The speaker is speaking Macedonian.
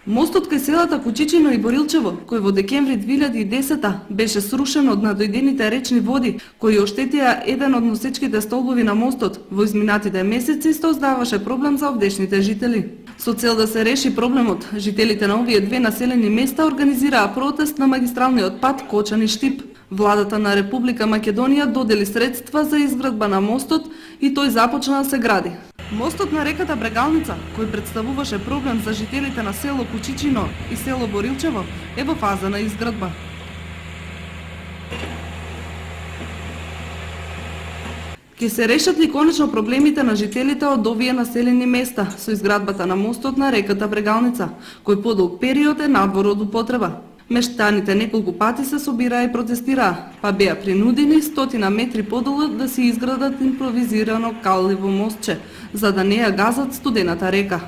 Мостот кај селата Кучичино и Борилчево, кој во декември 2010 беше срушен од надојдените речни води, кои оштетија еден од носечките столбови на мостот, во изминатите месеци создаваше проблем за овдешните жители. Со цел да се реши проблемот, жителите на овие две населени места организираа протест на магистралниот пат Кочани-Штип. Владата на Република Македонија додели средства за изградба на мостот и тој започна да се гради. Мостот на реката Брегалница, кој представуваше проблем за жителите на село Кучичино и село Борилчево, е во фаза на изградба. Ке се решат ли конечно проблемите на жителите од овие населени места со изградбата на мостот на реката Брегалница, кој подолг период е надвор од употреба? Мештаните неколку пати се собираа и протестираа, па беа принудени 100 метри подолу да се изградат импровизирано калливо мостче, за да не ја газат студената река.